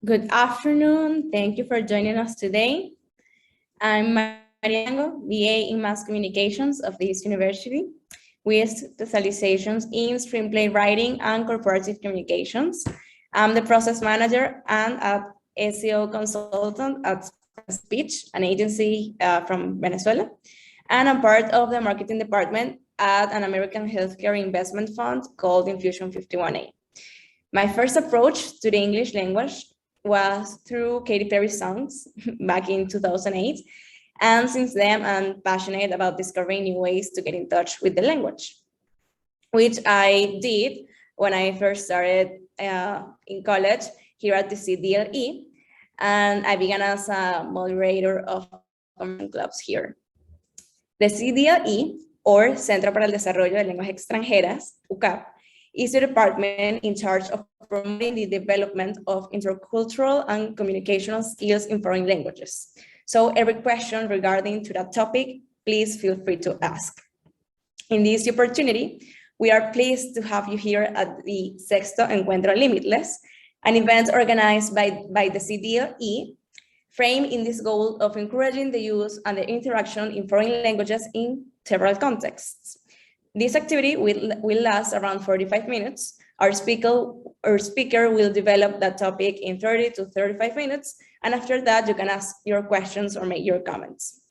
Good afternoon. Thank you for joining us today. I'm Mariango, BA in Mass Communications of this university, with specializations in screenplay writing and corporative communications. I'm the process manager and an SEO consultant at Speech, an agency from Venezuela, and I'm part of the marketing department at an American healthcare investment fund called Infusion 51A. My first approach to the English language was through Katy Perry songs back in 2008. And since then, I'm passionate about discovering new ways to get in touch with the language, which I did when I first started in college here at the CDLE. And I began as a moderator of conversation clubs here. The CDLE, or Centro para el Desarrollo de Lenguas Extranjeras, UCAP, is the department in charge of promoting the development of intercultural and communicational skills in foreign languages. So every question regarding to that topic, please feel free to ask. In this opportunity, we are pleased to have you here at the Sexto Encuentro Limitless, an event organized by the CDLE, framed in this goal of encouraging the use and the interaction in foreign languages in several contexts. This activity will last around 45 minutes. Our speaker will develop that topic in 30 to 35 minutes, and after that, you can ask your questions or make your comments.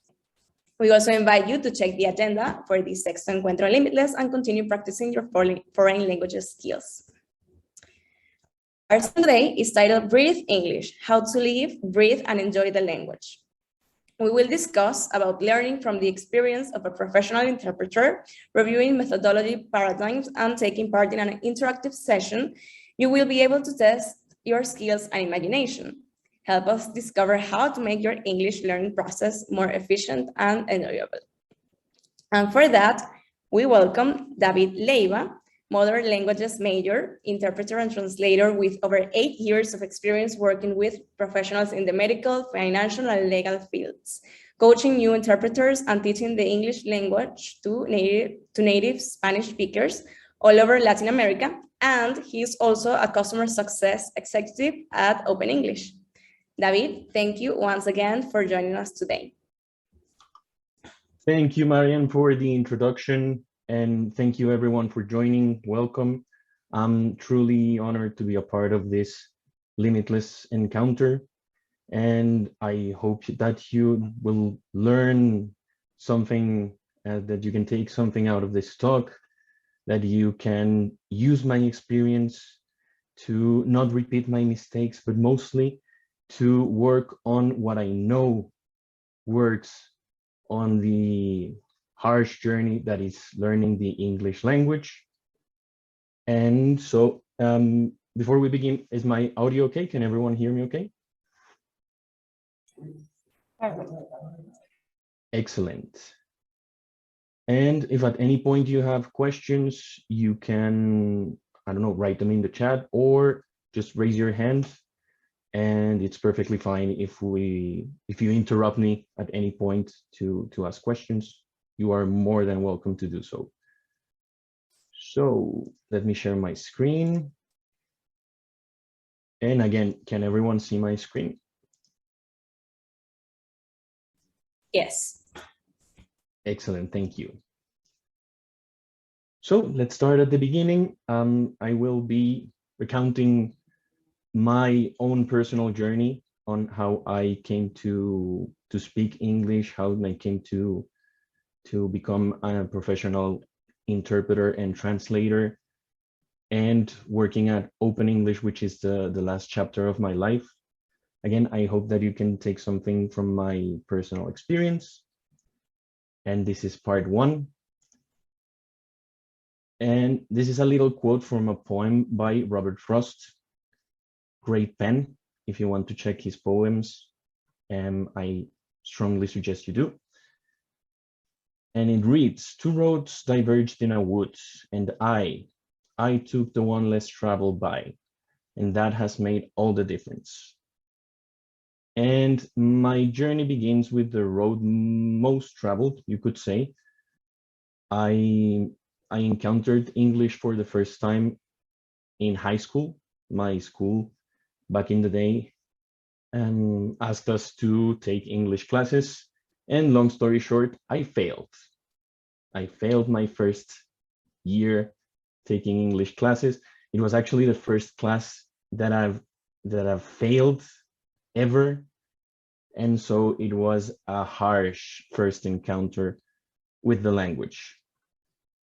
We also invite you to check the agenda for the Sexto Encuentro Limitless and continue practicing your foreign languages skills. Our session today is titled Breathe English, How to Live, Breathe, and Enjoy the Language. We will discuss about learning from the experience of a professional interpreter, reviewing methodology paradigms, and taking part in an interactive session. You will be able to test your skills and imagination. Help us discover how to make your English learning process more efficient and enjoyable. And for that, we welcome David Leiva, Modern Languages major, interpreter and translator with over 8 years of experience working with professionals in the medical, financial, and legal fields, coaching new interpreters and teaching the English language to native Spanish speakers all over Latin America. And he's also a customer success executive at Open English. David, thank you once again for joining us today. Thank you, Marian, for the introduction. And thank you everyone for joining. Welcome. I'm truly honored to be a part of this limitless encounter. And I hope that you will learn something, that you can take something out of this talk, that you can use my experience to not repeat my mistakes, but mostly to work on what I know works on the harsh journey that is learning the English language. And so before we begin, is my audio okay? Can everyone hear me okay? Excellent. And if at any point you have questions, you can, I don't know, write them in the chat or just raise your hand. And it's perfectly fine if you interrupt me at any point to ask questions. You are more than welcome to do so. So let me share my screen. And again, can everyone see my screen? Yes. Excellent, thank you. So let's start at the beginning. I will be recounting my own personal journey on how I came to speak English, how I came to become a professional interpreter and translator, and working at Open English, which is the last chapter of my life. Again, I hope that you can take something from my personal experience. And this is part 1. And this is a little quote from a poem by Robert Frost, Great Pen. If you want to check his poems, I strongly suggest you do. And it reads, 2 roads diverged in a wood, and I took the one less traveled by, and that has made all the difference. And my journey begins with the road most traveled, you could say. I encountered English for the first time in high school. My school back in the day asked us to take English classes. And long story short, I failed. I failed my first year taking English classes. It was actually the first class that I've failed ever. And so it was a harsh first encounter with the language.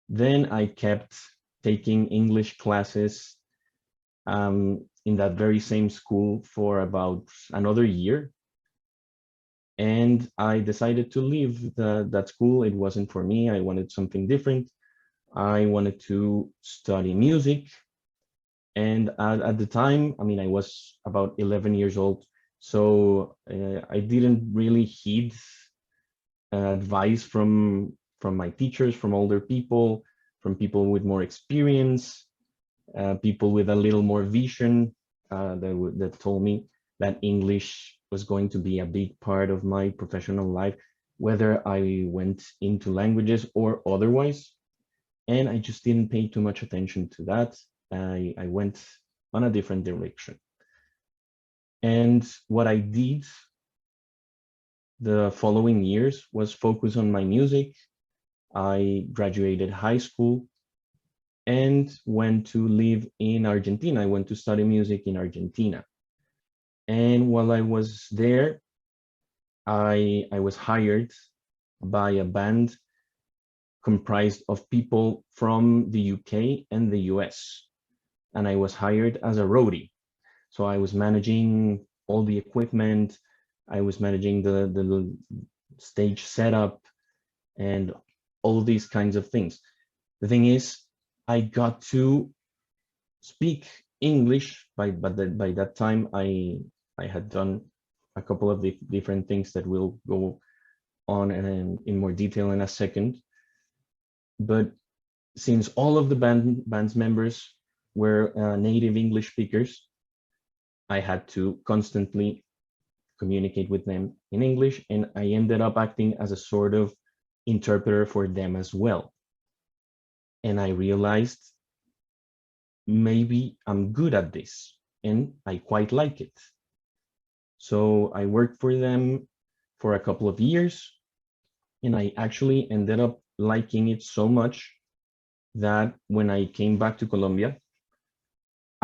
Then I kept taking English classes in that very same school for about another year. And I decided to leave that school. It wasn't for me. I wanted something different. I wanted to study music. And at the time, I mean, I was about 11 years old. So I didn't really heed advice from my teachers, from older people, from people with more experience, people with a little more vision that told me that English was going to be a big part of my professional life, whether I went into languages or otherwise. And I just didn't pay too much attention to that. I went on a different direction. And what I did the following years was focus on my music. I graduated high school and went to live in Argentina. I went to study music in Argentina. And while I was there, I was hired by a band comprised of people from the UK and the US. And I was hired as a roadie. So I was managing all the equipment. I was managing the stage setup and all these kinds of things. The thing is, I got to speak English by that time. I had done a couple of different things that we'll go on and in more detail in a second. But since all of the band's members were native English speakers, I had to constantly communicate with them in English, and I ended up acting as a sort of interpreter for them as well. And I realized maybe I'm good at this, and I quite like it. So I worked for them for a couple of years, and I actually ended up liking it so much that when I came back to Colombia,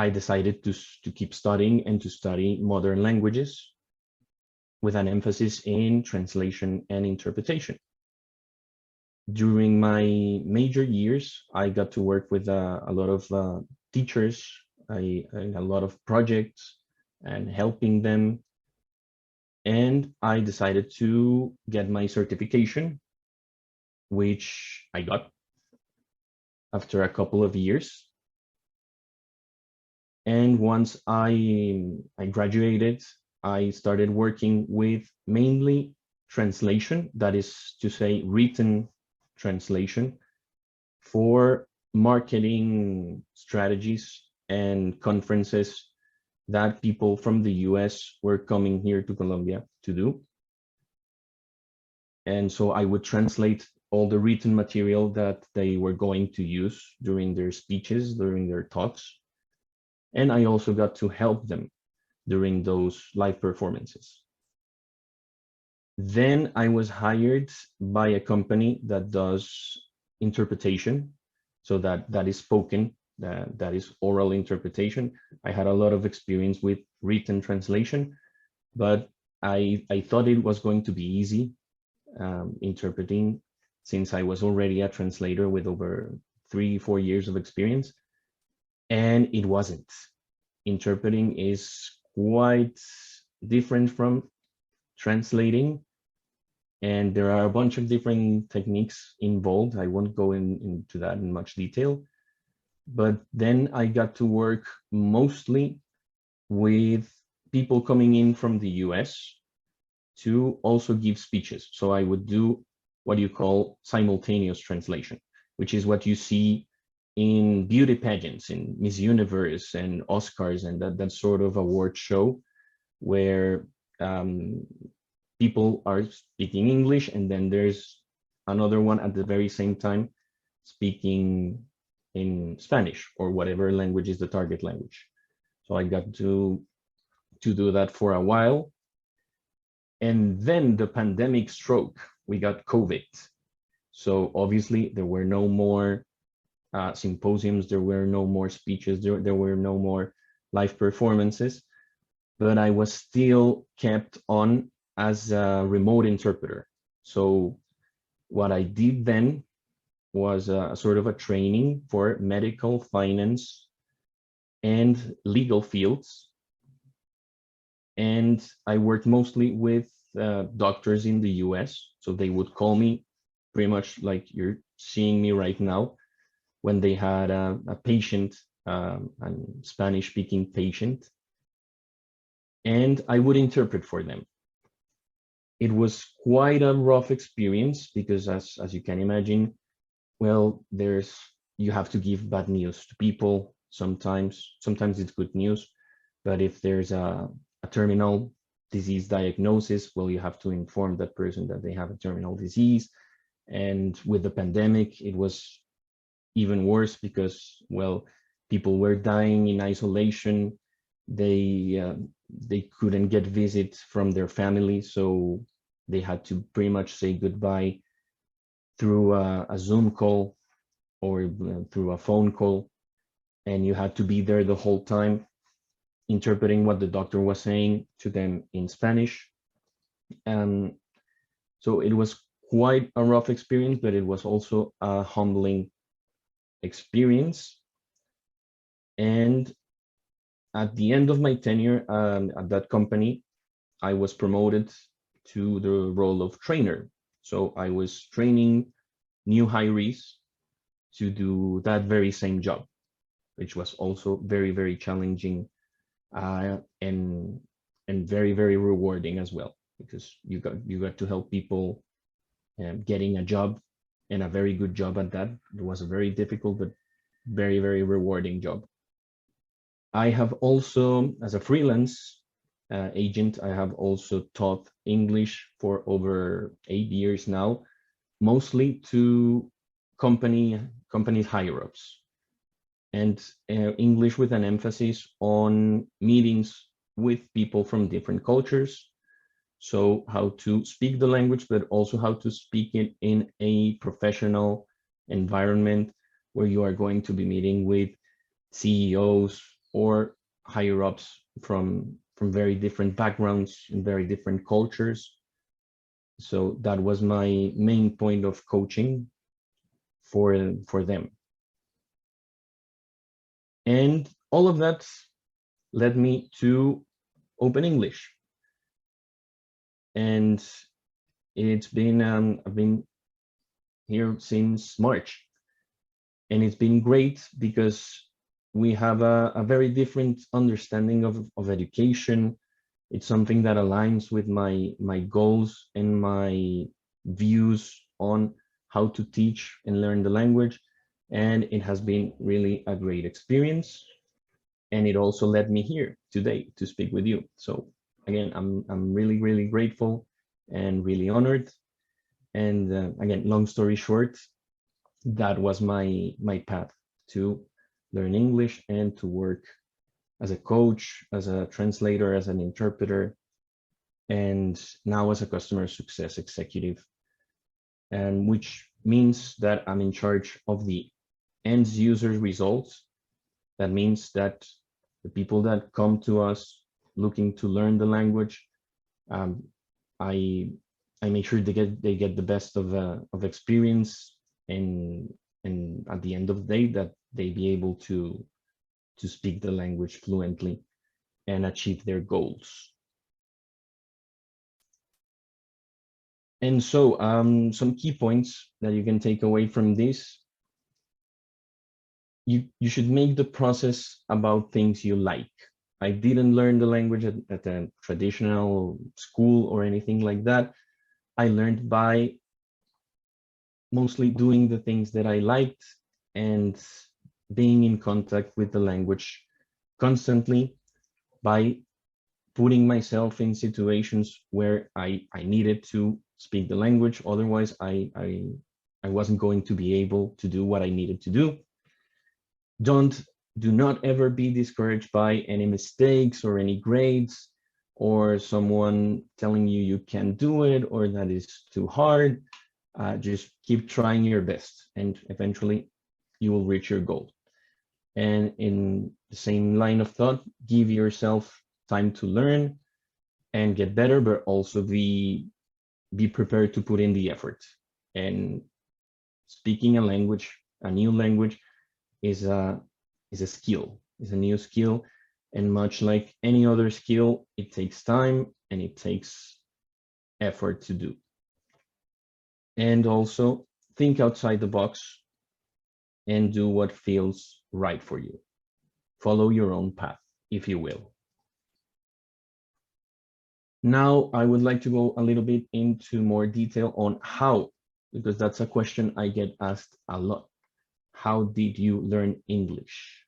I decided to keep studying and to study modern languages with an emphasis in translation and interpretation. During my major years, I got to work with a lot of teachers, a lot of projects and helping them. And I decided to get my certification, which I got after a couple of years. And once I graduated, I started working with mainly translation, that is to say written translation for marketing strategies and conferences that people from the US were coming here to Colombia to do. And so I would translate all the written material that they were going to use during their speeches, during their talks. And I also got to help them during those live performances. Then I was hired by a company that does interpretation. So that is spoken, that is oral interpretation. I had a lot of experience with written translation, but I thought it was going to be easy interpreting, since I was already a translator with over 3-4 years of experience. And it wasn't. Interpreting is quite different from translating, and there are a bunch of different techniques involved. I won't go into that in much detail, but then I got to work mostly with people coming in from the US to also give speeches. So I would do what you call simultaneous translation, which is what you see in beauty pageants, in Miss Universe and Oscars and that sort of award show, where people are speaking English and then there's another one at the very same time speaking in Spanish or whatever language is the target language. So I got to do that for a while. And then the pandemic stroke, we got COVID. So obviously there were no more symposiums, there were no more speeches, there were no more live performances, but I was still kept on as a remote interpreter. So what I did then was a sort of a training for medical, finance, and legal fields. And I worked mostly with doctors in the US. So they would call me pretty much like you're seeing me right now, when they had a patient, a Spanish-speaking patient, and I would interpret for them. It was quite a rough experience because, as you can imagine, well, you have to give bad news to people. Sometimes it's good news, but if there's a terminal disease diagnosis, well, you have to inform that person that they have a terminal disease. And with the pandemic, it was even worse because, well, people were dying in isolation. They couldn't get visits from their family, so they had to pretty much say goodbye through a Zoom call or through a phone call, and you had to be there the whole time interpreting what the doctor was saying to them in Spanish. So it was quite a rough experience, but it was also a humbling experience. And at the end of my tenure at that company, I was promoted to the role of trainer. So I was training new hirees to do that very same job, which was also very, very challenging and very, very rewarding as well, because you got to help people getting a job, and a very good job at that. It was a very difficult but very, very rewarding job. I have also, as a freelance agent, I have also taught English for over 8 years now, mostly to companies higher ups, and English with an emphasis on meetings with people from different cultures. So how to speak the language, but also how to speak it in a professional environment where you are going to be meeting with CEOs or higher ups from very different backgrounds and very different cultures. So that was my main point of coaching for them. And all of that led me to Open English. And it's been, I've been here since March. And it's been great because we have a very different understanding of education. It's something that aligns with my goals and my views on how to teach and learn the language. And it has been really a great experience. And it also led me here today to speak with you. So again, I'm really, really grateful and really honored. And again, long story short, that was my path to learn English and to work as a coach, as a translator, as an interpreter, and now as a customer success executive, and which means that I'm in charge of the end user results. That means that the people that come to us looking to learn the language, I make sure they get the best of experience, and at the end of the day that they be able to speak the language fluently and achieve their goals. And so some key points that you can take away from this: you should make the process about things you like. I didn't learn the language at a traditional school or anything like that. I learned by mostly doing the things that I liked and being in contact with the language constantly, by putting myself in situations where I needed to speak the language. Otherwise, I wasn't going to be able to do what I needed to do. Do not ever be discouraged by any mistakes or any grades or someone telling you you can't do it or that is too hard. Just keep trying your best and eventually you will reach your goal. And in the same line of thought, give yourself time to learn and get better, but also be prepared to put in the effort. And speaking a language, a new language, is a skill, is a new skill. And much like any other skill, it takes time and it takes effort to do. And also think outside the box and do what feels right for you. Follow your own path, if you will. Now, I would like to go a little bit into more detail on how, because that's a question I get asked a lot. How did you learn English?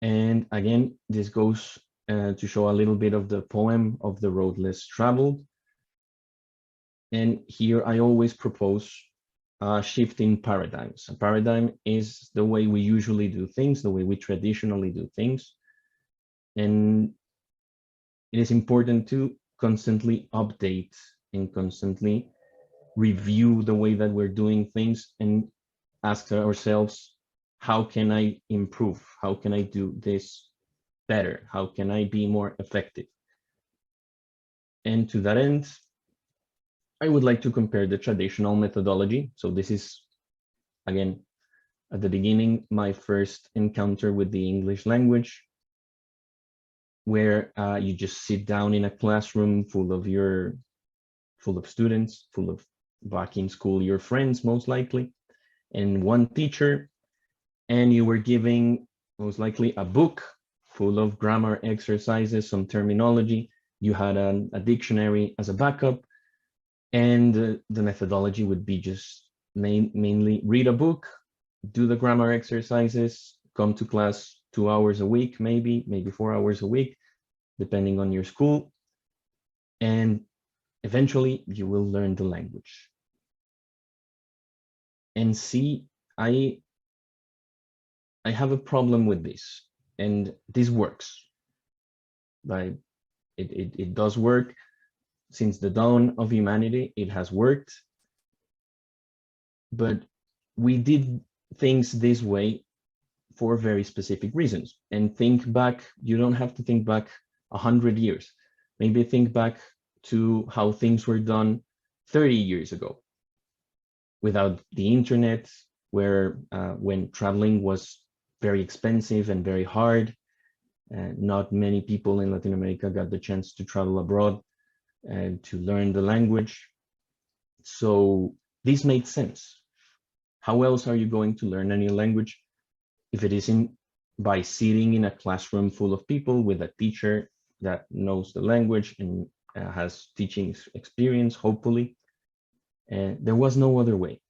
And again, this goes to show a little bit of the poem of the road less traveled. And here I always propose a shift in paradigms. A paradigm is the way we usually do things, the way we traditionally do things. And it is important to constantly update and constantly review the way that we're doing things and ask ourselves, how can I improve? How can I do this better? How can I be more effective? And to that end, I would like to compare the traditional methodology. So this is, again, at the beginning, my first encounter with the English language, where you just sit down in a classroom full of students, full of back in school, your friends, most likely, and one teacher, and you were giving most likely a book full of grammar exercises, some terminology. You had a dictionary as a backup, and the methodology would be just mainly read a book, do the grammar exercises, come to class 2 hours a week, maybe 4 hours a week, depending on your school, and eventually you will learn the language. And see, I have a problem with this, and this works. But it does work. Since the dawn of humanity, it has worked. But we did things this way for very specific reasons. And think back, you don't have to think back 100 years. Maybe think back to how things were done 30 years ago, without the internet, where when traveling was very expensive and very hard. Not many people in Latin America got the chance to travel abroad and to learn the language. So this made sense. How else are you going to learn a new language if it isn't by sitting in a classroom full of people with a teacher that knows the language and has teaching experience, hopefully? There was no other way.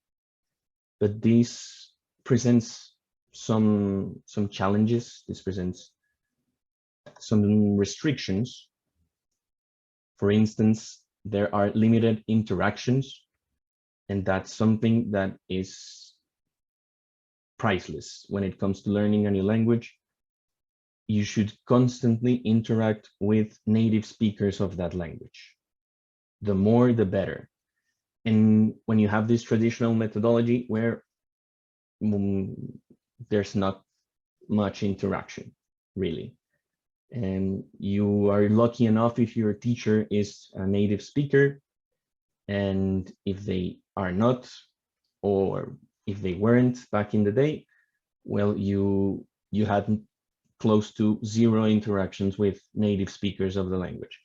But this presents some challenges. This presents some restrictions. For instance, there are limited interactions, and that's something that is priceless when it comes to learning a new language. You should constantly interact with native speakers of that language. The more, the better. And when you have this traditional methodology where there's not much interaction, really, and you are lucky enough if your teacher is a native speaker, and if they are not, or if they weren't back in the day, well, you had close to zero interactions with native speakers of the language.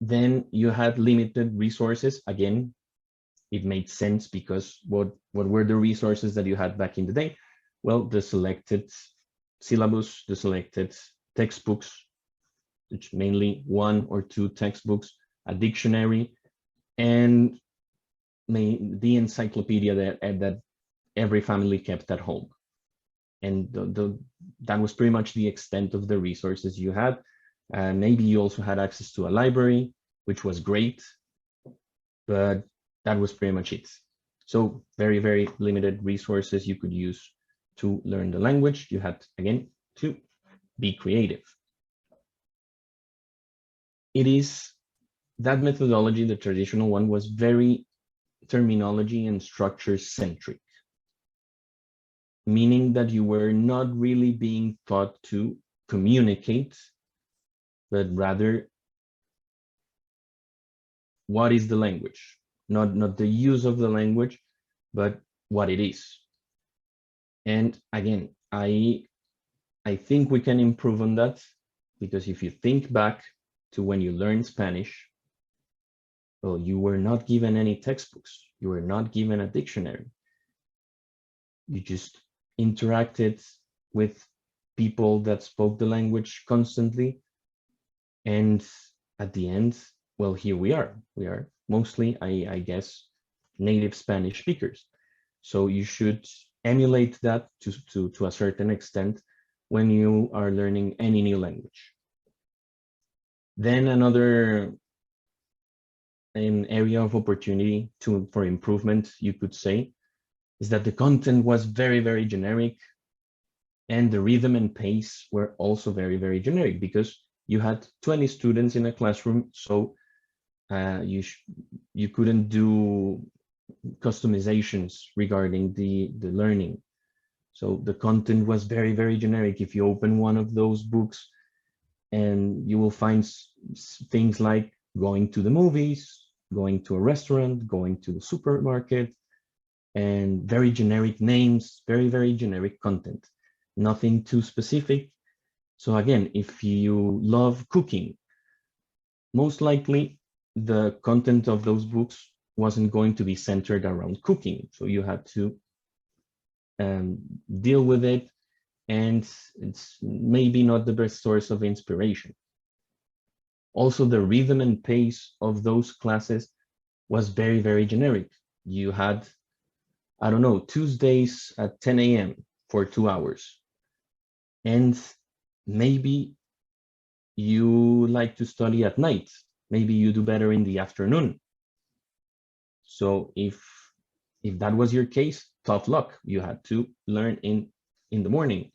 Then you had limited resources. Again, it made sense, because what were the resources that you had back in the day? Well, the selected syllabus, the selected textbooks, which mainly 1 or 2 textbooks, a dictionary, and the encyclopedia that every family kept at home. And that was pretty much the extent of the resources you had. Maybe you also had access to a library, which was great, but that was pretty much it. So very, very limited resources you could use to learn the language. You had, again, to be creative. it is that methodology, the traditional one, was very terminology and structure centric, meaning that you were not really being taught to communicate, but rather what is the language, not the use of the language, but what it is. And again, I think we can improve on that, because if you think back to when you learned Spanish, well, you were not given any textbooks, you were not given a dictionary. You just interacted with people that spoke the language constantly. And at the end, well, here we are. We are mostly, I guess, native Spanish speakers. So you should emulate that to a certain extent when you are learning any new language. Then another area of opportunity for improvement, you could say, is that the content was very, very generic, and the rhythm and pace were also very, very generic, because you had 20 students in a classroom, so you couldn't do customizations regarding the learning. So the content was very, very generic. If you open one of those books, and you will find things like going to the movies, going to a restaurant, going to the supermarket, and very generic names, very, very generic content, nothing too specific. So again, if you love cooking, most likely the content of those books wasn't going to be centered around cooking. So you had to deal with it, and it's maybe not the best source of inspiration. Also, the rhythm and pace of those classes was very, very generic. You had, I don't know, Tuesdays at 10 a.m. for 2 hours. And maybe you like to study at night. Maybe you do better in the afternoon. So if that was your case, tough luck. You had to learn in the morning.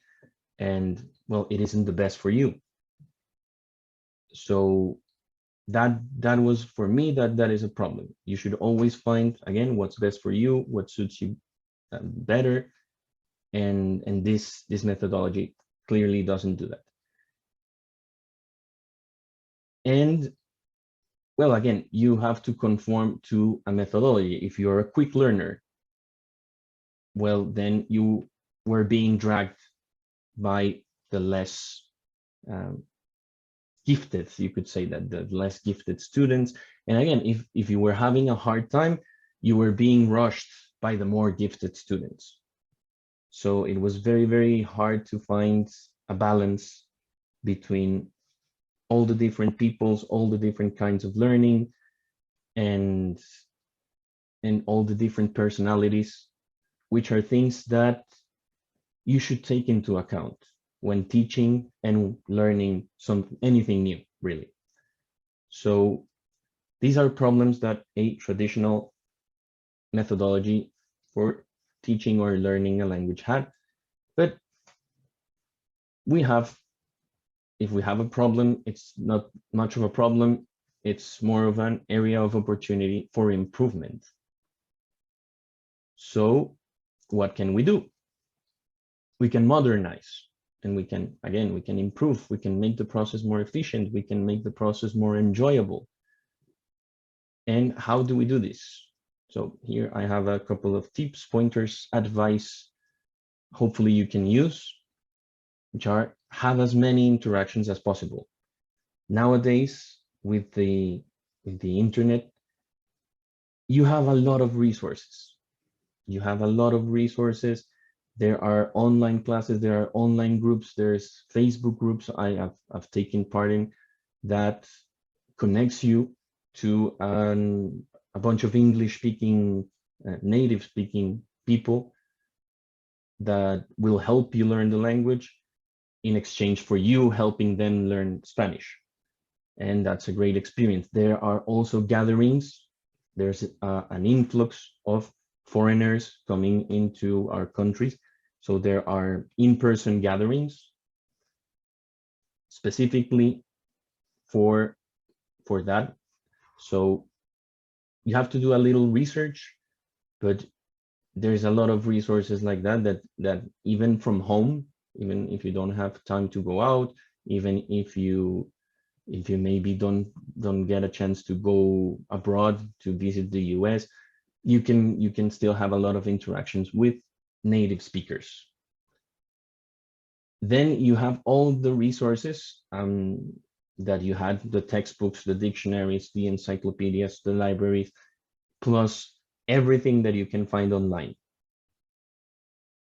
And well, it isn't the best for you. So that was, for me, that is a problem. You should always find, again, what's best for you, what suits you better, and this methodology clearly doesn't do that. And well, again, you have to conform to a methodology. If you're a quick learner, well, then you were being dragged by the less gifted, you could say, that the less gifted students. And again, if you were having a hard time, you were being rushed by the more gifted students. So it was very, very hard to find a balance between all the different peoples, all the different kinds of learning, and all the different personalities, which are things that you should take into account when teaching and learning anything new, really. So these are problems that a traditional methodology for teaching or learning a language had. But if we have a problem, it's not much of a problem. It's more of an area of opportunity for improvement. So what can we do? We can modernize, and we can improve. We can make the process more efficient. We can make the process more enjoyable. And how do we do this? So here I have a couple of tips, pointers, advice, hopefully you can use, which are: have as many interactions as possible. Nowadays, with the internet, you have a lot of resources. There are online classes, there are online groups, there's Facebook groups I've taken part in that connects you to a bunch of English-speaking, native-speaking people that will help you learn the language in exchange for you helping them learn Spanish. And that's a great experience. There are also gatherings. There's an influx of foreigners coming into our countries. So there are in-person gatherings specifically for for that. So you have to do a little research, but there's a lot of resources like that even from home, even if you don't have time to go out, even if you maybe don't get a chance to go abroad to visit the US, you can still have a lot of interactions with native speakers. Then you have all the resources that you had, the textbooks, the dictionaries, the encyclopedias, the libraries, plus everything that you can find online.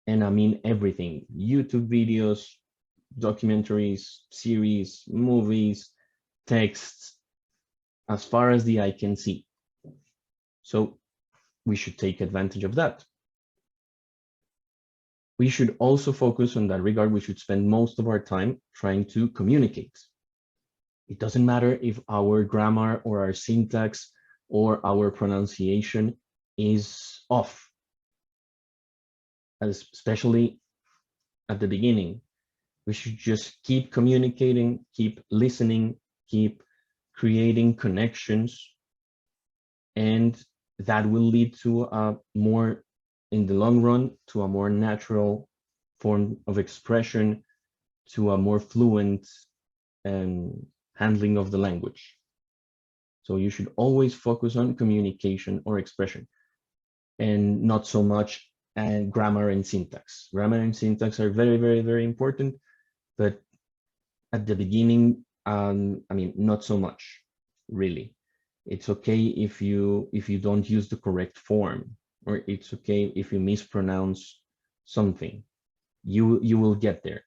And I mean everything: YouTube videos, documentaries, series, movies, texts, as far as the eye can see. So we should take advantage of that. We should also focus on that regard. We should spend most of our time trying to communicate. It doesn't matter if our grammar or our syntax or our pronunciation is off, especially at the beginning. We should just keep communicating, keep listening, keep creating connections, and that will lead to a more, in the long run, to a more natural form of expression, to a more fluent handling of the language. So you should always focus on communication or expression, and not so much grammar and syntax. Grammar and syntax are very, very, very important, but at the beginning, I mean, not so much, really. It's okay if you don't use the correct form, or it's okay if you mispronounce something. You will get there.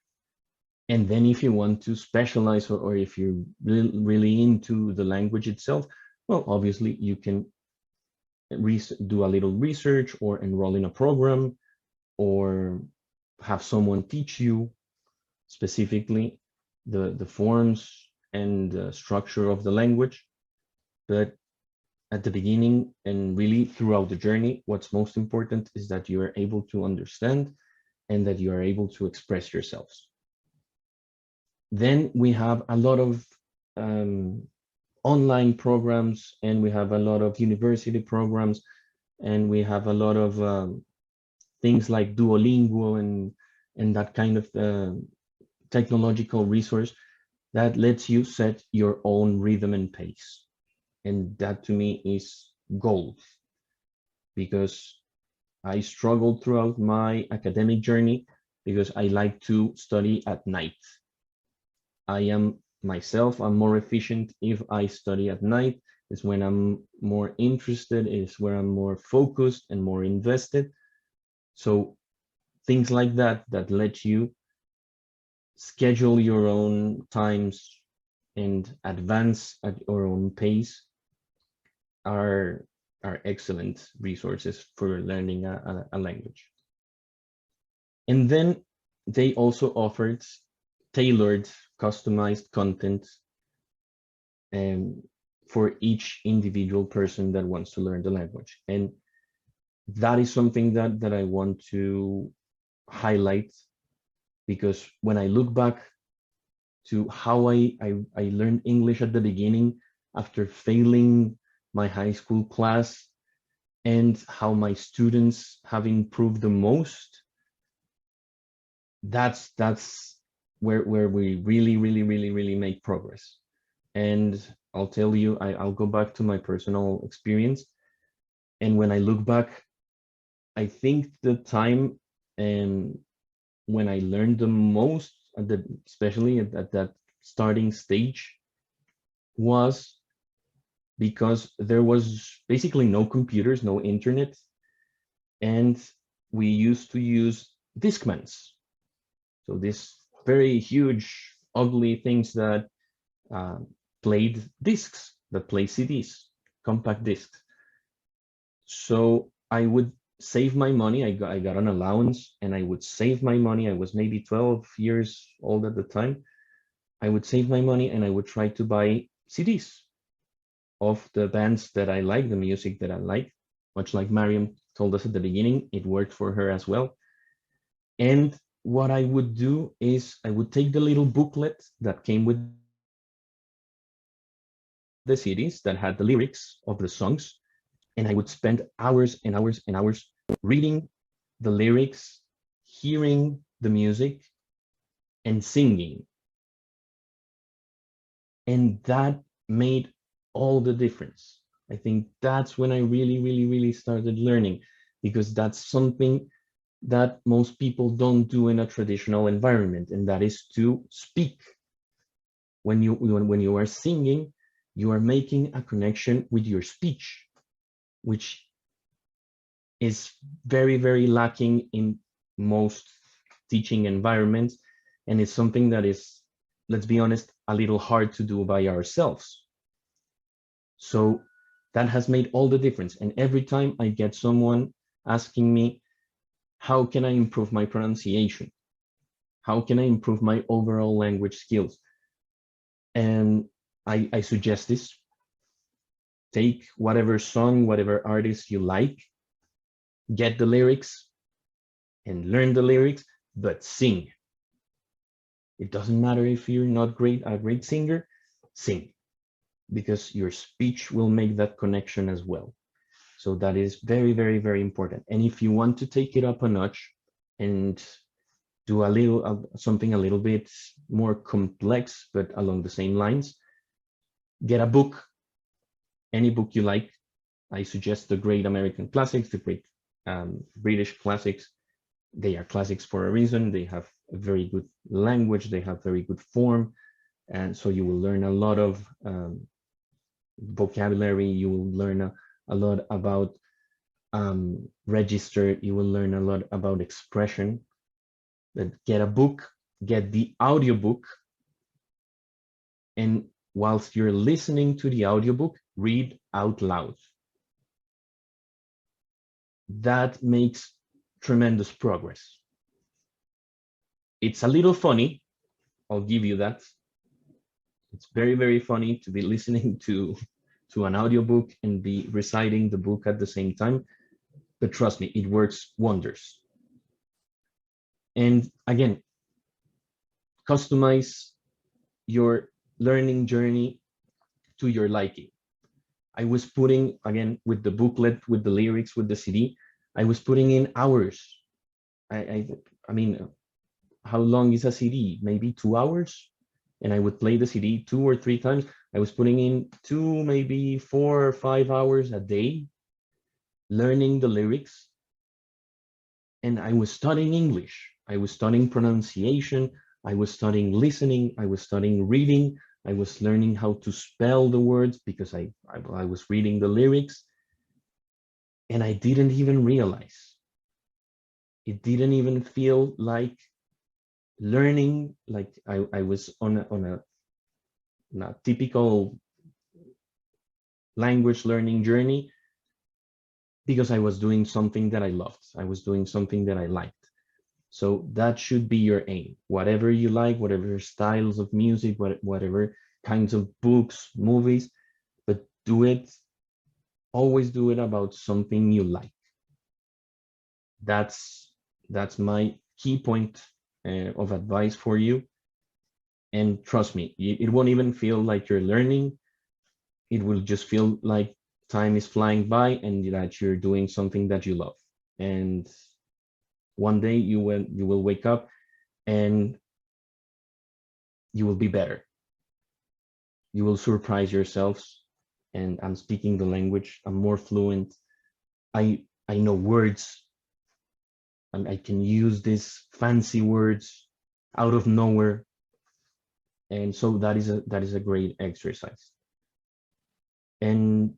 And then if you want to specialize, or if you're really into the language itself, well, obviously you can do a little research or enroll in a program or have someone teach you specifically the forms and the structure of the language. But at the beginning and really throughout the journey, what's most important is that you are able to understand and that you are able to express yourselves. Then we have a lot of online programs, and we have a lot of university programs, and we have a lot of things like Duolingo and that kind of technological resource that lets you set your own rhythm and pace. And that to me is gold, because I struggled throughout my academic journey because I like to study at night. I am myself, I'm more efficient if I study at night. It's when I'm more interested, it's where I'm more focused and more invested. So things like that let you schedule your own times and advance at your own pace are excellent resources for learning a language. And then they also offered tailored, customized content for each individual person that wants to learn the language. And that is something that I want to highlight, because when I look back to how I learned English at the beginning after failing my high school class, and how my students have improved the most, that's where we really make progress. And I'll tell you, I'll go back to my personal experience. And when I look back, I think the time when I learned the most, especially at that starting stage, was because there was basically no computers, no internet, and we used to use Discmans. So these very huge, ugly things that played discs, that play CDs, compact discs. So I would save my money. I got an allowance, and I would save my money. I was maybe 12 years old at the time. I would save my money and I would try to buy CDs of the bands that I like, the music that I like, much like Mariam told us at the beginning, it worked for her as well. And what I would do is I would take the little booklet that came with the CDs that had the lyrics of the songs, and I would spend hours and hours and hours reading the lyrics, hearing the music, and singing. And that made all the difference. I think that's when I really started learning, because that's something that most people don't do in a traditional environment, and that is to speak. When you are singing, you are making a connection with your speech, which is very lacking in most teaching environments, and it's something that is, let's be honest, a little hard to do by ourselves. So that has made all the difference. And every time I get someone asking me, how can I improve my pronunciation? How can I improve my overall language skills? And I suggest this. Take whatever song, whatever artist you like, get the lyrics and learn the lyrics, but sing. It doesn't matter if you're not a great singer, sing, because your speech will make that connection as well. So that is very important. And if you want to take it up a notch and do a little something a little bit more complex, but along the same lines, get a book, any book you like. I suggest the great American classics, the great British classics. They are classics for a reason. They have a very good language. They have very good form. And so you will learn a lot of vocabulary. You will learn a lot about register. You will learn a lot about expression. But get a book, get the audiobook, and whilst you're listening to the audiobook, read out loud. That makes tremendous progress. It's a little funny, I'll give you that. It's very funny to be listening to an audiobook and be reciting the book at the same time, but trust me, it works wonders. And again, customize your learning journey to your liking. I was putting, again, with the booklet, with the lyrics, with the CD, I was putting in hours. I mean, how long is a CD? Maybe 2 hours? And I would play the CD 2 or 3 times. I was putting in 2, maybe 4 or 5 hours a day, learning the lyrics. And I was studying English. I was studying pronunciation. I was studying listening. I was studying reading. I was learning how to spell the words because I was reading the lyrics. And I didn't even realize. It didn't even feel like learning, like I was on a typical language learning journey, because I was doing something that I loved. I was doing something that I liked. So that should be your aim. Whatever you like, whatever styles of music, whatever kinds of books, movies, but do it, always do it about something you like. That's my key point of advice for you. And trust me, it won't even feel like you're learning. It will just feel like time is flying by and that you're doing something that you love. And one day you will wake up and you will be better. You will surprise yourselves. And I'm speaking the language. I'm more fluent. I know words. And I can use these fancy words out of nowhere. And so that is a great exercise. And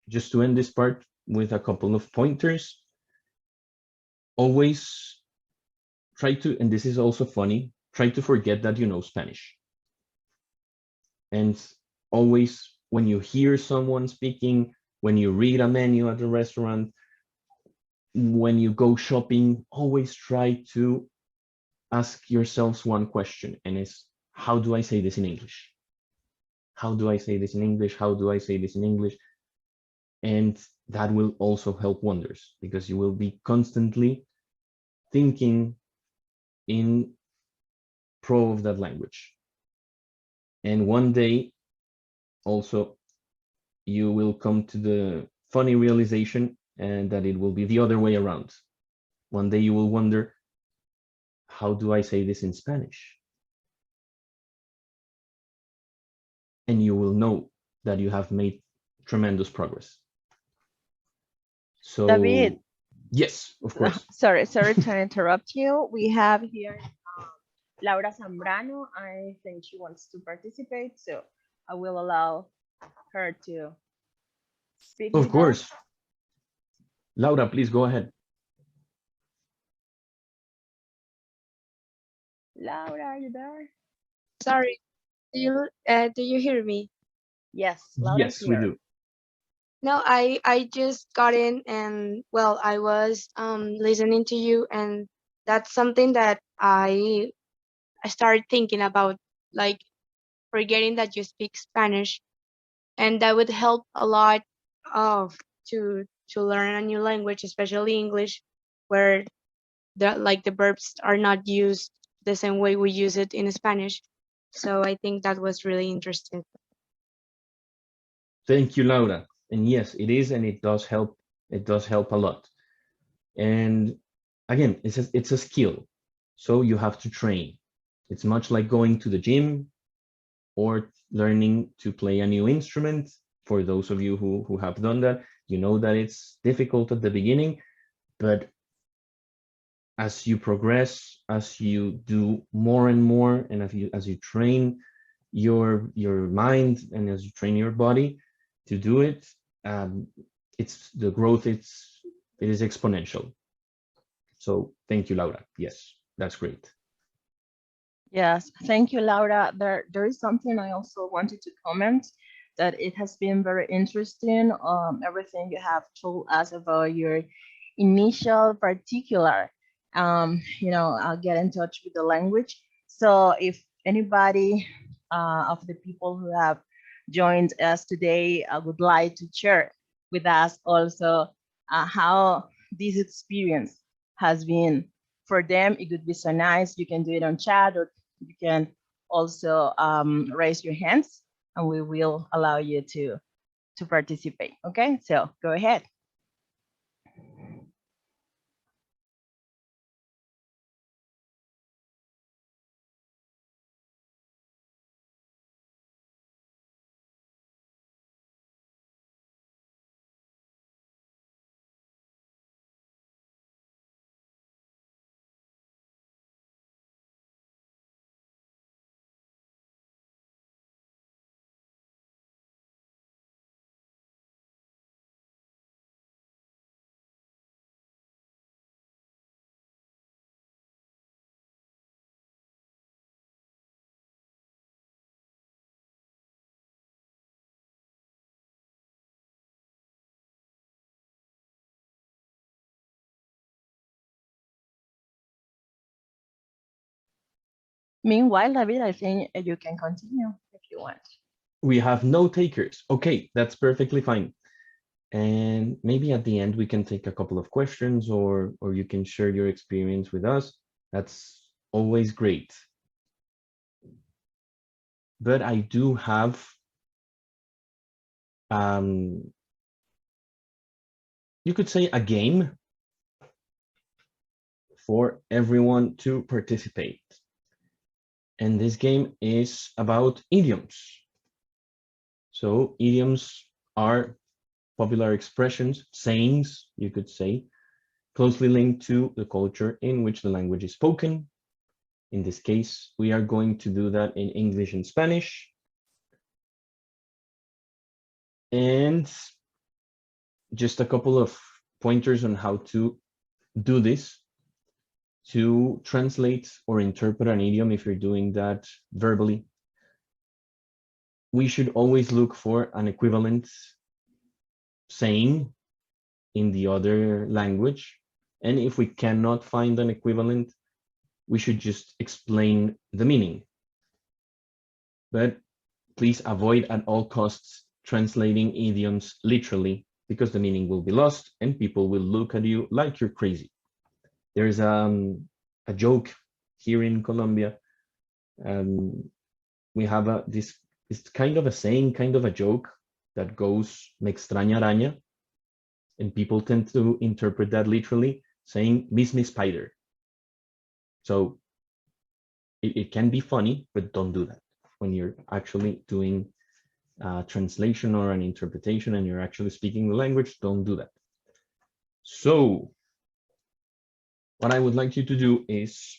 just to end this part with a couple of pointers, always try to, and this is also funny, try to forget that you know Spanish. And always, when you hear someone speaking, when you read a menu at a restaurant, when you go shopping, always try to ask yourselves one question, and it's, how do I say this in English? How do I say this in English? How do I say this in English? And that will also help wonders, because you will be constantly thinking in pro of that language. And one day also you will come to the funny realization and that it will be the other way around. One day you will wonder, how do I say this in Spanish? And you will know that you have made tremendous progress. So, David. Yes, of course. Sorry to interrupt you. We have here Laura Zambrano. I think she wants to participate, so I will allow her to speak. Of course. Laura, please go ahead. Laura, are you there? Sorry, do you hear me? Yes, loud and Yes, we clear. do. No, I just got in and well, I was listening to you, and that's something that I started thinking about, like forgetting that you speak Spanish, and that would help a lot of to learn a new language, especially English, where the verbs are not used the same way we use it in Spanish. So I think that was really interesting. Thank you, Laura. And yes, it is, and it does help. It does help a lot. And again, it's a skill. So you have to train. It's much like going to the gym or learning to play a new instrument. For those of you who have done that, you know that it's difficult at the beginning, but as you progress, as you do more and more, and as you train your mind and as you train your body to do it, it's the growth. It is exponential. So thank you, Laura. Yes, that's great. Yes, thank you, Laura. There is something I also wanted to comment, that it has been very interesting. Everything you have told us about your initial particular, I'll get in touch with the language. So if anybody of the people who have joined us today would like to share with us also how this experience has been for them, it would be so nice. You can do it on chat, or you can also raise your hands, and we will allow you to participate. Okay, so go ahead. Meanwhile, David, I think you can continue if you want. We have no takers. Okay, that's perfectly fine. And maybe at the end we can take a couple of questions, or you can share your experience with us. That's always great. But I do have you could say a game for everyone to participate. And this game is about idioms. So idioms are popular expressions, sayings, you could say, closely linked to the culture in which the language is spoken. In this case, we are going to do that in English and Spanish. And just a couple of pointers on how to do this. To translate or interpret an idiom, if you're doing that verbally, we should always look for an equivalent saying in the other language. And if we cannot find an equivalent, we should just explain the meaning. But please avoid at all costs translating idioms literally, because the meaning will be lost and people will look at you like you're crazy. There's a joke here in Colombia. We have this it's kind of a saying, kind of a joke that goes, me extraña araña. And people tend to interpret that literally, saying, miss me spider. So it can be funny, but don't do that when you're actually doing a translation or an interpretation and you're actually speaking the language. Don't do that. So what I would like you to do is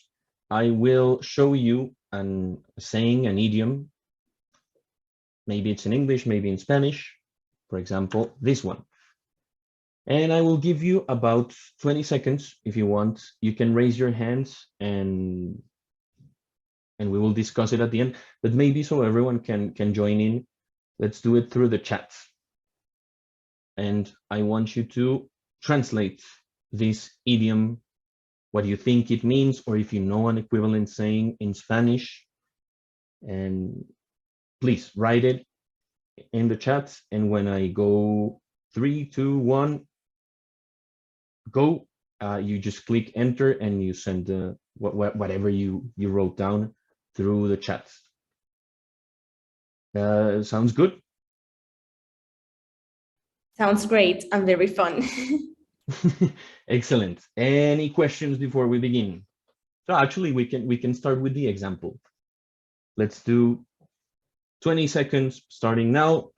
I will show you a saying, an idiom. Maybe it's in English, maybe in Spanish. For example, this one. And I will give you about 20 seconds if you want. You can raise your hands and we will discuss it at the end, but maybe so everyone can join in. Let's do it through the chat. And I want you to translate this idiom, what you think it means, or if you know an equivalent saying in Spanish. And please write it in the chat. And when I go 3, 2, 1, go, you just click enter and you send the whatever you wrote down through the chat. Sounds good? Sounds great and very fun. Excellent. Any questions before we begin? So actually we can start with the example. Let's do 20 seconds starting now,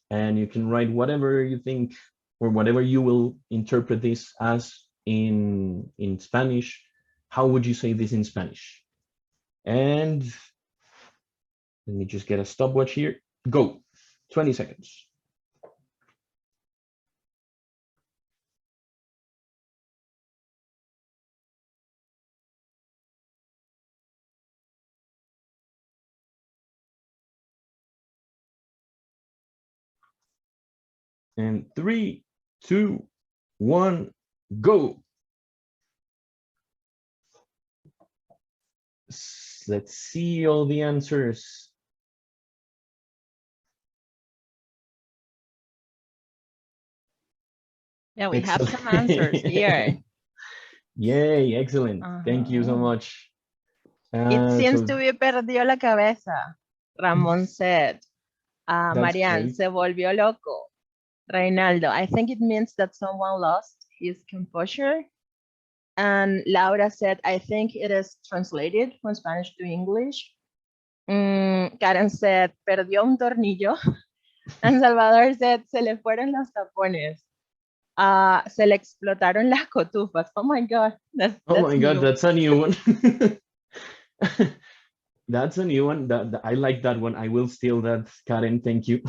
and you can write whatever you think or whatever you will interpret this as in Spanish. How would you say this in Spanish? And let me just get a stopwatch here. Go. 20 seconds. And 3, 2, 1, go. Let's see all the answers. Yeah, we have some answers here. Yay, excellent. Thank you so much. It seems So to be perdió la cabeza, Ramon said. that's Marianne, great. se volvió loco. Reinaldo, I think it means that someone lost his composure. And Laura said, I think it is translated from Spanish to English. Karen said, perdió un tornillo. And Salvador said, se le fueron los tapones. Se le explotaron las cotufas. Oh my God. Oh my God, new. that's a new one. That's a new one. I like that one. I will steal that, Karen. Thank you.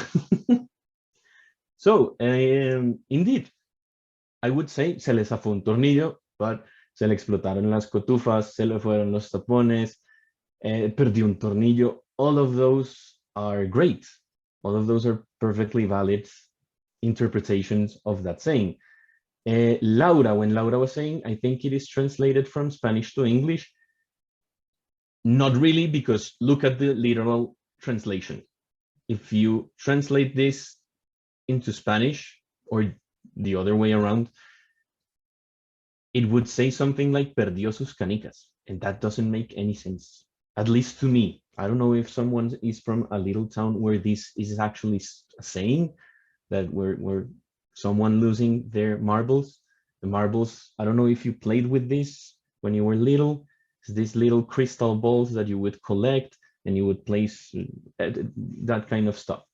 So, indeed, I would say se le zafó un tornillo, but se le explotaron las cotufas, se le fueron los tapones, perdió un tornillo. All of those are great. All of those are perfectly valid interpretations of that saying. Laura, when Laura was saying, I think it is translated from Spanish to English. Not really, because look at the literal translation. If you translate this into Spanish or the other way around, it would say something like perdió sus canicas, and that doesn't make any sense, at least to me. I don't know if someone is from a little town where this is actually a saying, that where someone losing their marbles. The marbles, I don't know if you played with this when you were little. It's these little crystal balls that you would collect and you would place that kind of stuff.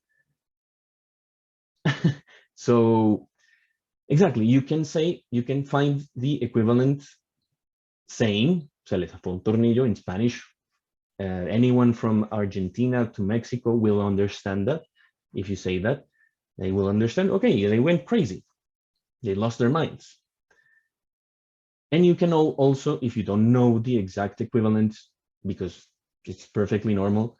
So exactly, you can find the equivalent saying, se le zafó un tornillo in Spanish. Anyone from Argentina to Mexico will understand that. If you say that, they will understand, okay, they went crazy. They lost their minds. And you can also, if you don't know the exact equivalent, because it's perfectly normal,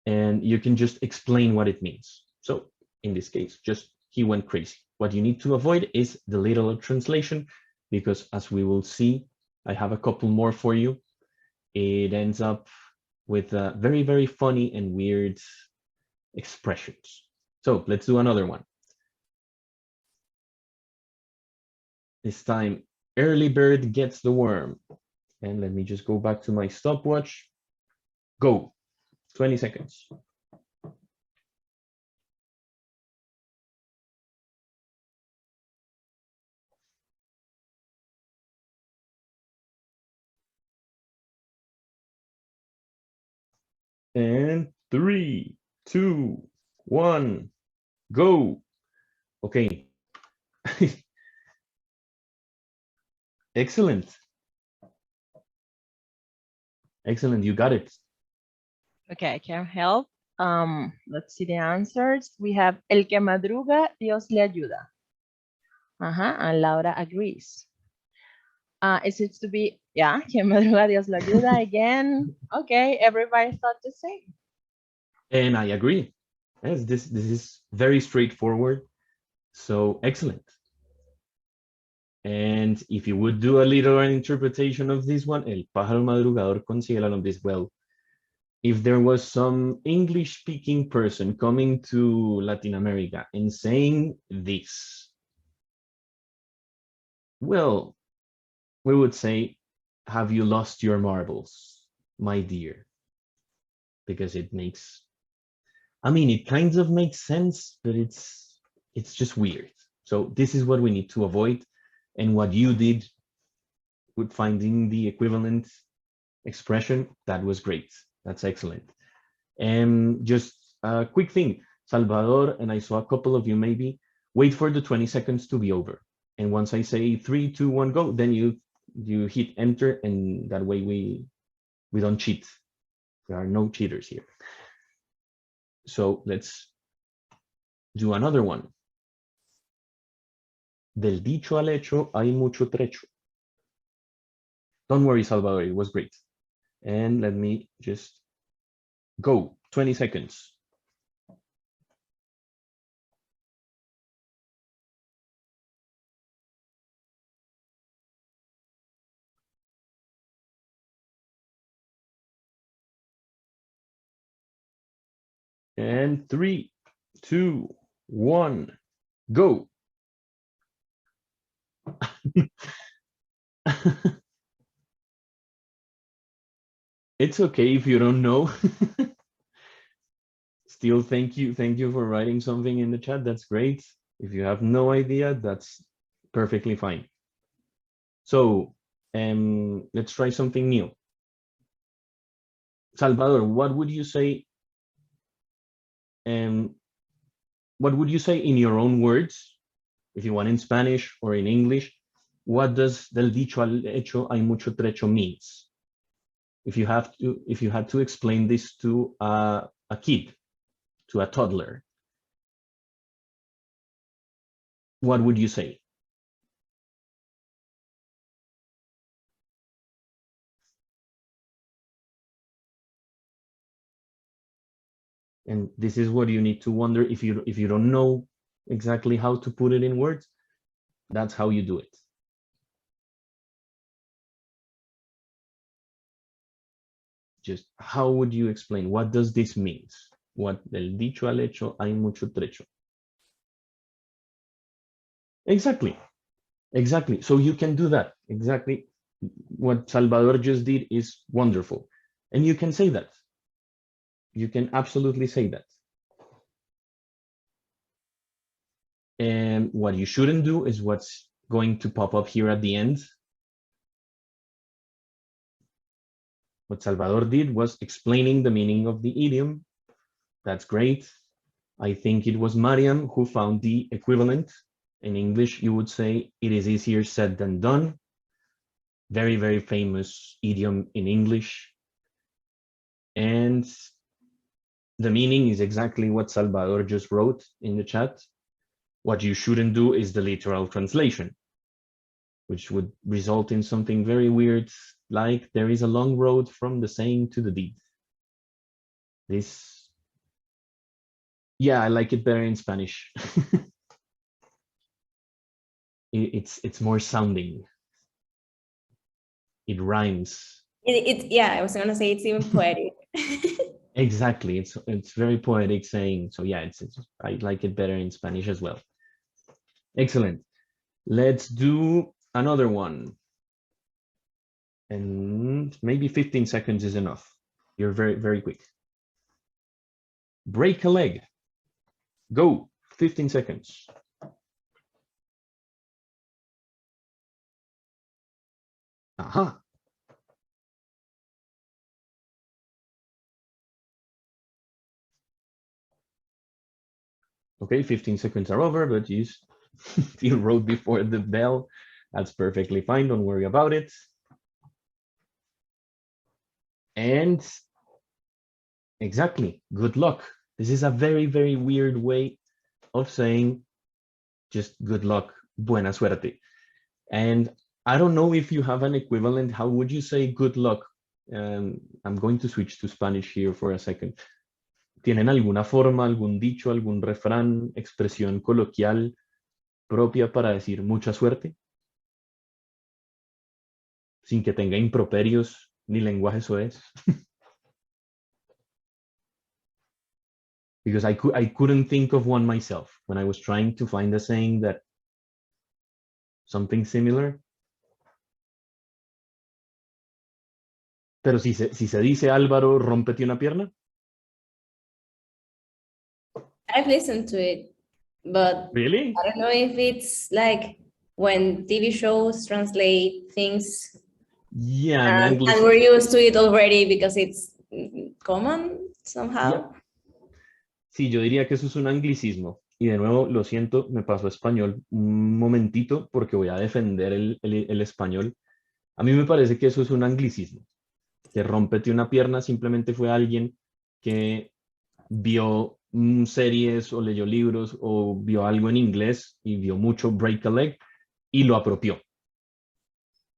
and you can just explain what it means. So in this case, just he went crazy. What you need to avoid is the literal translation, because as we will see, I have a couple more for you. It ends up with very, very funny and weird expressions. So let's do another one. This time, early bird gets the worm. And let me just go back to my stopwatch. Go, 20 seconds. And 3, 2, 1, go. Okay. Excellent. Excellent. You got it. Okay, I can help. Let's see the answers. We have el que madruga, Dios le ayuda. And Laura agrees. Is it to be, yeah, quien madruga, Dios le ayuda again. Okay, everybody thought the same. And I agree. Yes, this is very straightforward. So excellent. And if you would do a little interpretation of this one, el pájaro madrugador consigue la lombriz. Well, if there was some English-speaking person coming to Latin America and saying this, well, we would say, have you lost your marbles, my dear? Because it makes, I mean, it kind of makes sense, but it's just weird. So this is what we need to avoid. And what you did with finding the equivalent expression, that was great. That's excellent. And just a quick thing, Salvador, and I saw a couple of you maybe, wait for the 20 seconds to be over. And once I say 3, 2, 1, go, then you hit enter, and that way we don't cheat. There are no cheaters here. So let's do another one. Del dicho al hecho hay mucho trecho. Don't worry, Salvador, it was great. And let me just go, 20 seconds. And 3, 2, 1, go. It's okay if you don't know. Still, thank you for writing something in the chat. That's great. If you have no idea, that's perfectly fine. So let's try something new. Salvador, what would you say? What would you say in your own words, if you want in Spanish or in English? What does del dicho al hecho hay mucho trecho means? If you had to explain this to a kid, to a toddler, what would you say? And this is what you need to wonder if you don't know exactly how to put it in words. That's how you do it. Just how would you explain? What does this mean? What del dicho al hecho hay mucho trecho. Exactly. Exactly. So you can do that. Exactly. What Salvador just did is wonderful. And you can say that. You can absolutely say that. And what you shouldn't do is what's going to pop up here at the end. What Salvador did was explaining the meaning of the idiom. That's great. I think it was Mariam who found the equivalent. In English, you would say, it is easier said than done. Very, very famous idiom in English. And the meaning is exactly what Salvador just wrote in the chat. What you shouldn't do is the literal translation, which would result in something very weird, like there is a long road from the saying to the deed. This, yeah, I like it better in Spanish. It's more sounding. It rhymes. Yeah, I was gonna say it's even poetic. Exactly, it's very poetic saying. So yeah, I like it better in Spanish as well. Excellent. Let's do another one. And maybe 15 seconds is enough. You're very, very quick. Break a leg. Go, 15 seconds. Aha. Okay, 15 seconds are over, but you still wrote before the bell. That's perfectly fine. Don't worry about it. And exactly, good luck. This is a very, very weird way of saying just good luck, buena suerte. And I don't know if you have an equivalent. How would you say good luck? I'm going to switch to Spanish here for a second. ¿Tienen alguna forma, algún dicho, algún refrán, expresión coloquial propia para decir mucha suerte? Sin que tenga improperios ni lenguaje soez. Because I couldn't think of one myself when I was trying to find a saying that something similar. Pero si se dice Álvaro, rómpete una pierna. I've listened to it, but Really? I don't know if it's like when TV shows translate things Yeah, in and English. we're used to it already because it's common somehow. Yep. Sí, yo diría que eso es un anglicismo. Y de nuevo, lo siento, me paso a español un momentito porque voy a defender el español. A mí me parece que eso es un anglicismo. Que rómpete una pierna simplemente fue alguien que vio series o leyó libros o vio algo en inglés y vio mucho break a leg y lo apropió.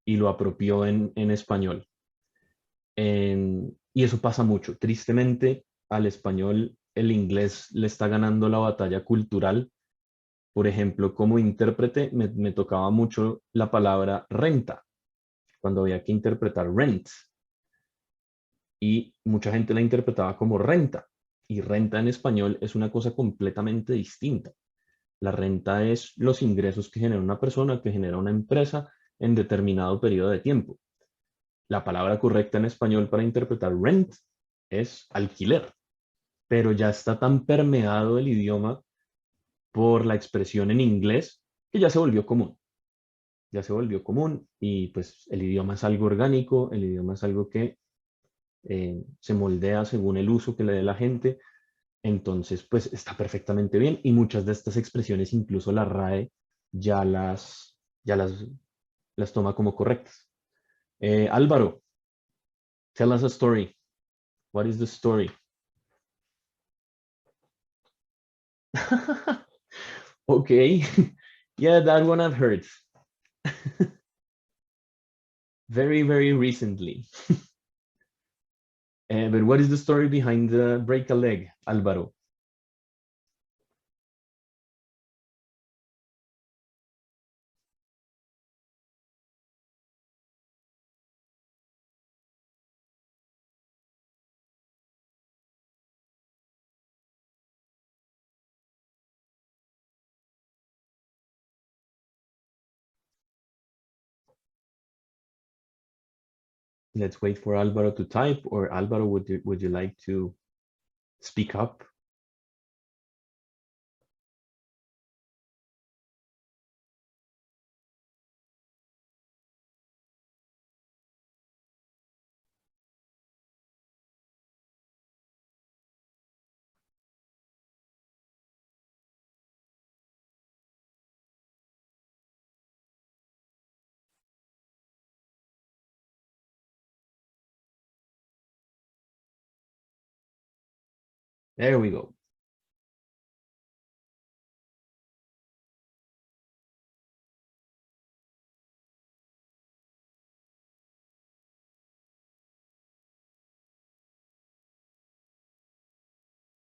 Y lo apropió en español. Y eso pasa mucho. Tristemente, al español el inglés le está ganando la batalla cultural. Por ejemplo, como intérprete me tocaba mucho la palabra renta, cuando había que interpretar rent. Y mucha gente la interpretaba como renta. Y renta en español es una cosa completamente distinta. La renta es los ingresos que genera una persona, que genera una empresa en determinado periodo de tiempo. La palabra correcta en español para interpretar rent es alquiler, pero ya está tan permeado el idioma por la expresión en inglés que ya se volvió común. Ya se volvió común y pues el idioma es algo orgánico, el idioma es algo que se moldea según el uso que le dé la gente. Entonces, pues está perfectamente bien y muchas de estas expresiones, incluso la RAE, ya las toma como correctas. Álvaro, tell us a story. What is the story? Okay, yeah, that one I've heard. Very, very recently. But what is the story behind the break a leg, Álvaro? Let's wait for Álvaro to type, or Álvaro, would you like to speak up? There we go.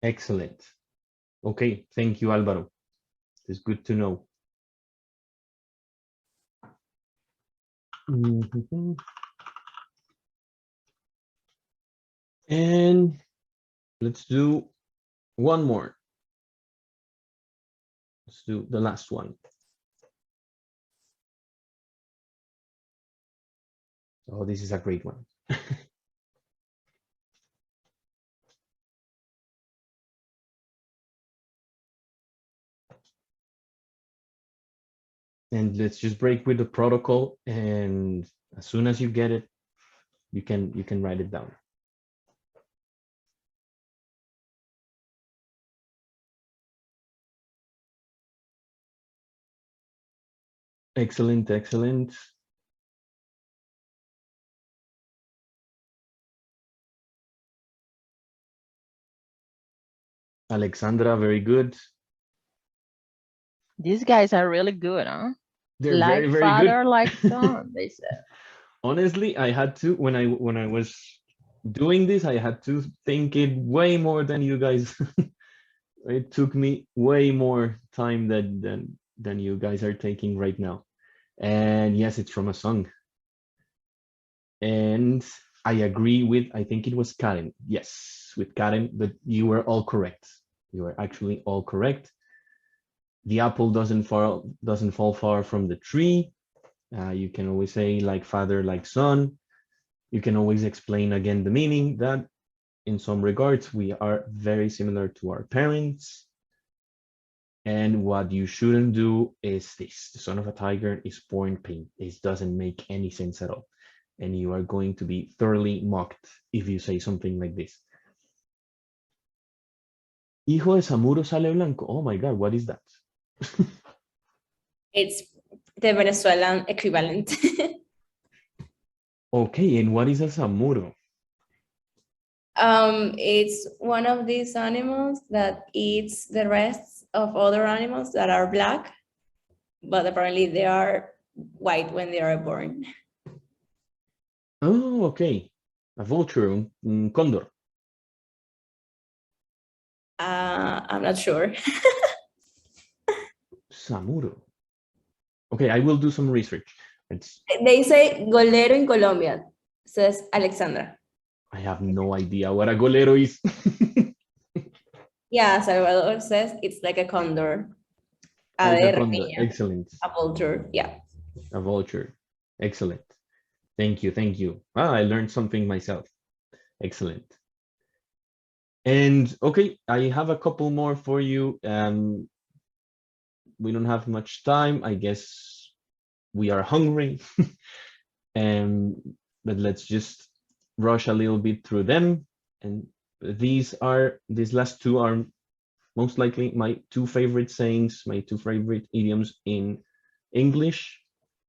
Excellent. Okay, thank you, Álvaro. It's good to know. Mhm. And let's do one more. Let's do the last one. Oh, this is a great one. And let's just break with the protocol, and as soon as you get it, you can write it down. Excellent, excellent. Alexandra, very good. These guys are really good, huh? They're Like very, very good. father, like son, they said. Honestly, I had to, when I was doing this, I had to think it way more than you guys. It took me way more time than you guys are taking right now. And yes, it's from a song. And I agree with, I think it was Karen. Yes, with Karen, but you were all correct. You were actually all correct. The apple doesn't fall far from the tree. You can always say like father, like son. You can always explain again the meaning that in some regards we are very similar to our parents. And what you shouldn't do is this. The son of a tiger is born pink. It doesn't make any sense at all. And you are going to be thoroughly mocked if you say something like this. Hijo de Samuro sale blanco. Oh my God, what is that? It's the Venezuelan equivalent. Okay, and what is a Samuro? It's one of these animals that eats the rest of other animals that are black, but apparently they are white when they are born. Oh, okay. A vulture, un cóndor. I'm not sure. Samuro. Okay, I will do some research. They say golero in Colombia, says Alexandra. I have no idea what a golero is. Yeah, Salvador says it's like a condor. A Like a ver, condor. niña, Excellent. a vulture, yeah. A vulture. Excellent. Thank you. Thank you. Ah, I learned something myself. Excellent. And okay, I have a couple more for you. We don't have much time. I guess we are hungry. But let's just rush a little bit through them. And these last two are most likely my two favorite sayings, my two favorite idioms in English.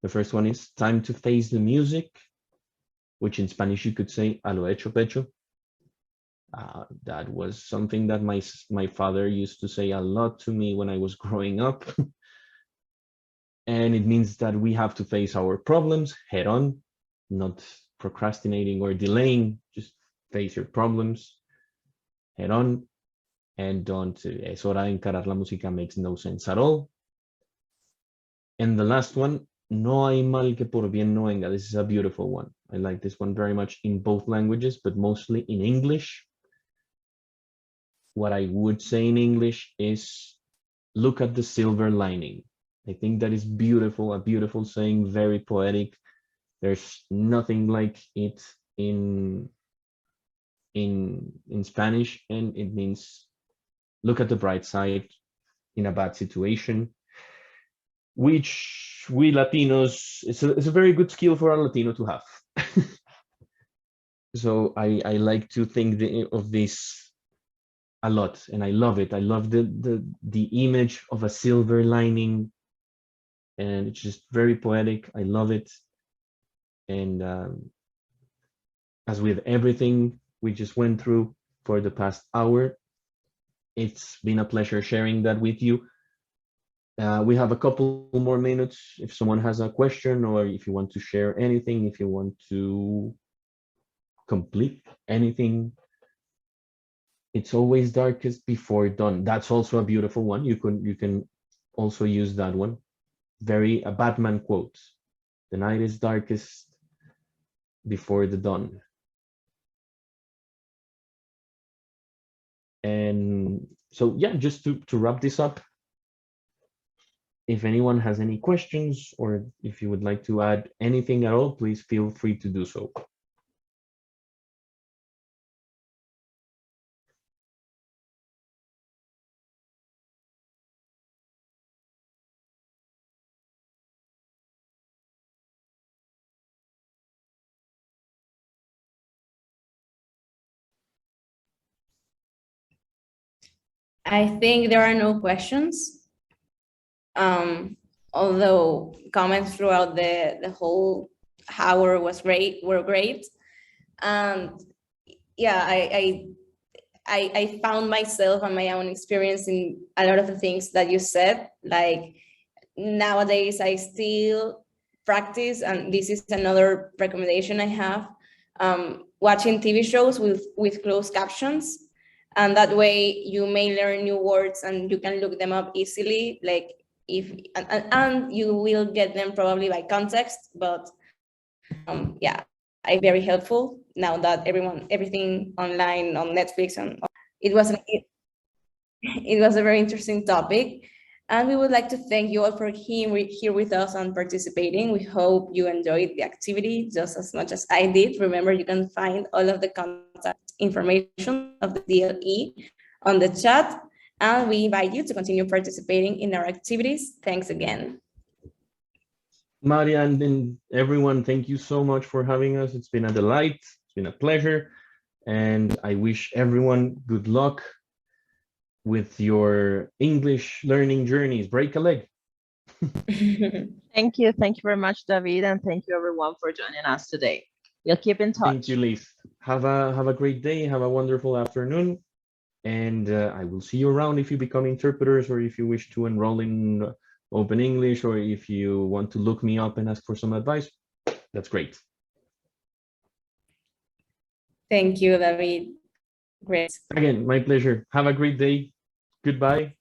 The first one is time to face the music, which in Spanish you could say a lo hecho pecho. That was something that my father used to say a lot to me when I was growing up. And it means that we have to face our problems head on, not procrastinating or delaying, just face your problems head on and don't, es hora de encarar la música makes no sense at all. And the last one, no hay mal que por bien no venga. This is a beautiful one. I like this one very much in both languages, but mostly in English. What I would say in English is look at the silver lining. I think that is beautiful, a beautiful saying, very poetic. There's nothing like it in Spanish, and it means look at the bright side in a bad situation, which we Latinos, it's a very good skill for a Latino to have. So I like to think of this a lot, and I love it. I love the image of a silver lining, and it's just very poetic. I love it. And as with everything we just went through for the past hour, it's been a pleasure sharing that with you. We have a couple more minutes if someone has a question, or if you want to share anything, if you want to complete anything. It's always darkest before dawn. That's also a beautiful one. You can also use that one. A Batman quote. The night is darkest before the dawn. And so yeah, just to wrap this up, if anyone has any questions, or if you would like to add anything at all, please feel free to do so. I think there are no questions. although comments throughout the whole hour were great. And yeah, I found myself and my own experience in a lot of the things that you said. Like nowadays, I still practice, and this is another recommendation I have, watching TV shows with closed captions. And that way you may learn new words and you can look them up easily. Like and you will get them probably by context, but yeah, very helpful now that everything online on Netflix, and it was it was a very interesting topic. And we would like to thank you all for here with us and participating. We hope you enjoyed the activity just as much as I did. Remember, you can find all of the contact information of the DLE on the chat, and we invite you to continue participating in our activities. Thanks again. Maria and everyone, thank you so much for having us. It's been a delight. It's been a pleasure. And I wish everyone good luck with your English learning journeys. Break a leg. Thank you. Thank you very much, David. And thank you everyone for joining us today. We'll keep in touch. Thank you, Liz. Have a great day. Have a wonderful afternoon. And I will see you around if you become interpreters, or if you wish to enroll in Open English, or if you want to look me up and ask for some advice. That's great. Thank you, David. Great. Again, my pleasure. Have a great day. Goodbye.